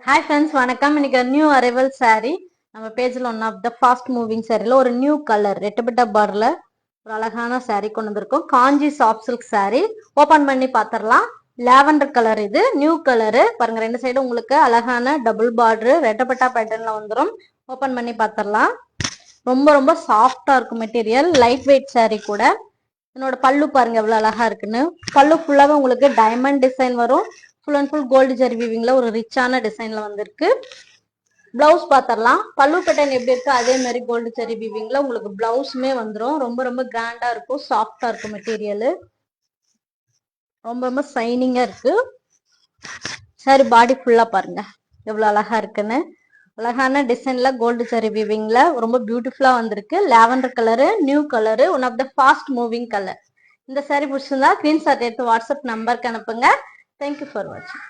Hi friends, வணக்கம். இன்னைக்கு new arrival saree நம்ம பேஜ்ல one of the fast moving சாரில ஒரு நியூ கலர் ரெட்டபிட்டா பார்டர்ல ஒரு அழகான saree கொண்டு வந்திருக்கோம். காஞ்சி சாஃப்ட் சில்க் saree ஓபன் பண்ணி பாத்திரலாம். லாவெண்டர் கலர், இது நியூ கலரு பாருங்க. ரெண்டு சைடும் உங்களுக்கு அழகான டபுள் பார்டர் ரெட்டபிட்டா பேட்டர்ன்ல வந்துடும். ஓபன் பண்ணி பாத்திரலாம். ரொம்ப ரொம்ப சாஃப்டா இருக்கும் மெட்டீரியல், லைட் வெயிட் saree கூட. என்னோட பல்லு பாருங்க எவ்வளவு அழகா இருக்குன்னு. பல்லு ஃபுல்லாவே உங்களுக்கு டைமண்ட் டிசைன் வரும். Full and full gold zari வீவிங்ல ஒரு ரிச்சான டிசைன்ல வந்திருக்கு. பிளவுஸ் பாத்திரலாம். பல்லு பேட்டர்ன் எப்படி இருக்கு அதே மாதிரி கோல்டு ஜரி வீவிங்ல உங்களுக்கு பிளவுஸுமே வந்துடும். ரொம்ப ரொம்ப கிராண்டா இருக்கும், சாஃப்டா இருக்கும் மெட்டீரியல். ரொம்ப ரொம்ப ஷைனிங்கா இருக்கு. சரி, பாடி ஃபுல்லா பாருங்க எவ்வளவு அழகா இருக்குன்னு. அழகான டிசைன்ல கோல்டு ஜரி வீவிங்ல ரொம்ப பியூட்டிஃபுல்லா வந்திருக்கு. Lavender colour, new colour, one of the fast moving colour. இந்த saree பிடிச்சிருந்தா ஸ்கிரீன்ஷாட் எடுத்து வாட்ஸ்அப் நம்பருக்கு அனுப்புங்க. தேங்க்யூ ஃபார் வாட்சிங்.